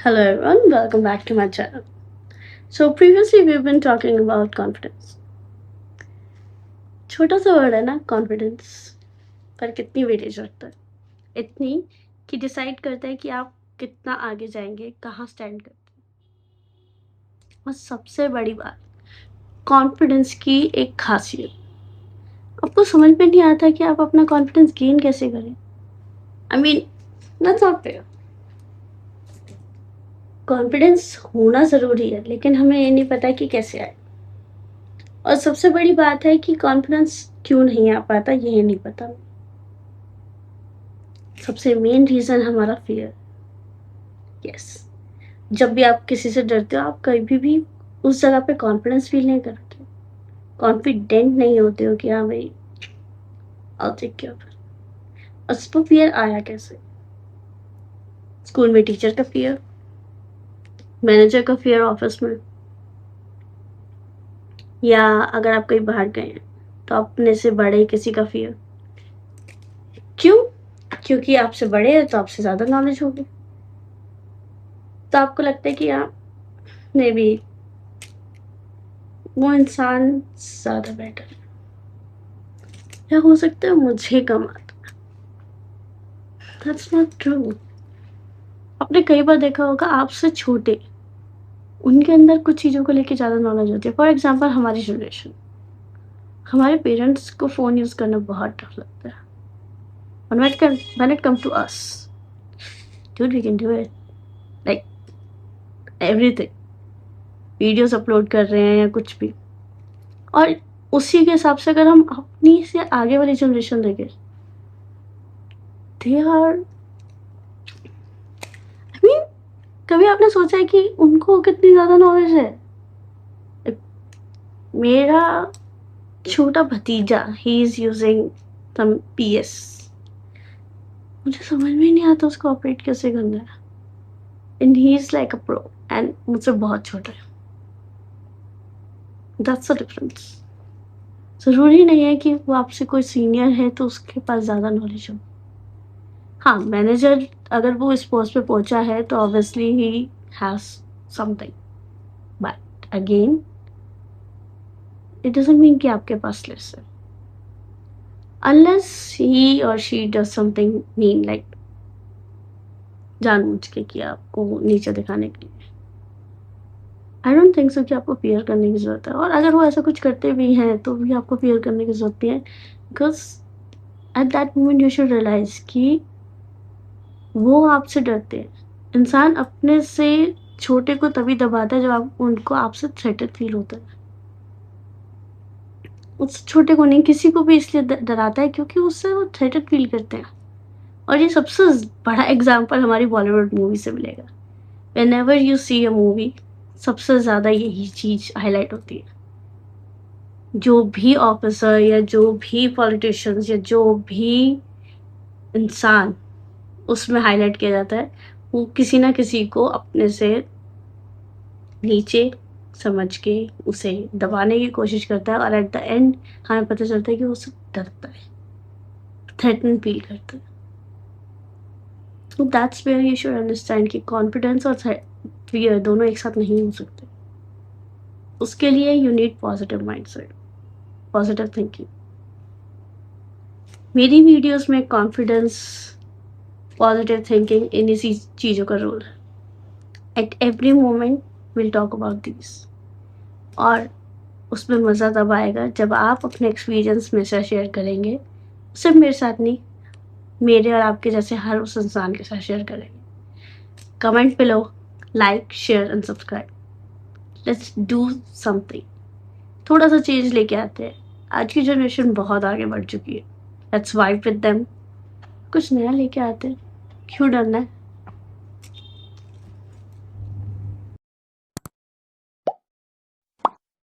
Hello everyone, welcome back to my channel. So previously we've been talking about confidence. छोटा सा word है ना confidence, पर कितनी वेटेज रखता है? इतनी कि डिसाइड करता है कि आप कितना आगे जाएंगे, कहाँ स्टैंड करते हैं। और सबसे बड़ी बात, कॉन्फिडेंस की एक खासियत, आपको समझ में नहीं आता कि आप अपना कॉन्फिडेंस गेन कैसे करें। I mean that's not fair. Confidence होना ज़रूरी है, लेकिन हमें ये नहीं पता कि कैसे आए। और सबसे बड़ी बात है कि कॉन्फिडेंस क्यों नहीं आ पाता, ये नहीं पता। सबसे मेन रीज़न हमारा फ़ियर। यस, जब भी आप किसी से डरते हो, आप कभी भी उस जगह पे कॉन्फिडेंस फ़ील नहीं करते हो। कॉन्फिडेंट नहीं होते हो कि हाँ भाई, I will take care of it. और उसको फ़ियर आया कैसे? स्कूल में टीचर का फ़ियर, मैनेजर का फ़ियर ऑफ़िस में, या अगर आप कहीं बाहर गए हैं, तो अपने से बड़े किसी का फ़ियर। क्यों? क्योंकि आपसे बड़े हैं तो आपसे ज़्यादा नॉलेज होगी। तो आपको लगता है कि हाँ, मेबी वो इंसान ज़्यादा बेटर है, या हो सकता है मुझे कम आता है। That's not true. आपने कई बार देखा होगा आपसे छोटे, उनके अंदर कुछ चीज़ों को लेके ज़्यादा नॉलेज होती है। फॉर एग्ज़ाम्पल हमारी जनरेशन, हमारे पेरेंट्स को फ़ोन यूज़ करना बहुत टफ लगता है। और when it comes to us, dude, we can do it. Like everything. Videos upload कर रहे हैं या कुछ भी। और उसी के हिसाब से अगर हम अपनी से आगे वाली जनरेशन देखें, दे आर, आई मीन, कभी आपने सोचा है कि उनको कितनी ज़्यादा नॉलेज है? मेरा छोटा भतीजा, he is using some PS. मुझे समझ में नहीं आता उसको ऑपरेट कैसे करना है। And he is like a pro, and मुझसे बहुत छोटा है। That's the difference. ज़रूरी नहीं है कि वो आपसे कोई सीनियर है तो उसके पास ज़्यादा नॉलेज हो। हाँ, मैनेजर अगर वो इस पोस्ट पे पहुंचा है तो obviously he has something, but again it doesn't mean कि आपके पास लेस है, अनलेस ही और she does something mean, like जानबूझ के किया आपको नीचे दिखाने के लिए। आई डोंट थिंक सो कि आपको फ़ियर करने की ज़रूरत है। और अगर वो ऐसा कुछ करते भी हैं तो भी आपको फ़ियर करने की ज़रूरत नहीं है, because at that moment you should realise कि वो आपसे डरते हैं। इंसान अपने से छोटे को तभी दबाता है जब आप उनको आपसे थ्रेटेड फ़ील होता है। उस छोटे को नहीं, किसी को भी इसलिए डराता है क्योंकि उससे वो थ्रेटेड फ़ील करते हैं। और ये सबसे बड़ा एग्ज़ाम्पल हमारी बॉलीवुड मूवी से मिलेगा। Whenever you see a movie, सबसे ज़्यादा यही चीज़ हाइलाइट होती है। जो भी ऑफिसर या जो भी पॉलिटिशियंस या जो भी इंसान उसमें हाइलाइट किया जाता है, वो किसी ना किसी को अपने से नीचे समझ के उसे दबाने की कोशिश करता है, और एट द एंड हमें पता चलता है कि वो उससे डरता है, थ्रेटन फील करता है। तो that's where you should understand कि कॉन्फिडेंस और फियर दोनों एक साथ नहीं हो सकते। उसके लिए you need positive mindset, positive thinking. मेरी वीडियोस में कॉन्फिडेंस, पॉजिटिव थिंकिंग, इन इसी चीज़ों का रोल है। At every moment will talk about this. और उसमें मज़ा तब आएगा जब आप अपने एक्सपीरियंस मेरे साथ शेयर करेंगे। सिर्फ मेरे साथ नहीं, मेरे और आपके जैसे हर उस इंसान के साथ शेयर करेंगे। Comment below, like, share and subscribe. Let's do something. थोड़ा सा चेंज लेके आते हैं। आज की जनरेशन बहुत आगे बढ़ चुकी है। Let's vibe with them. कुछ नया लेके आते हैं। क्यों डरना है?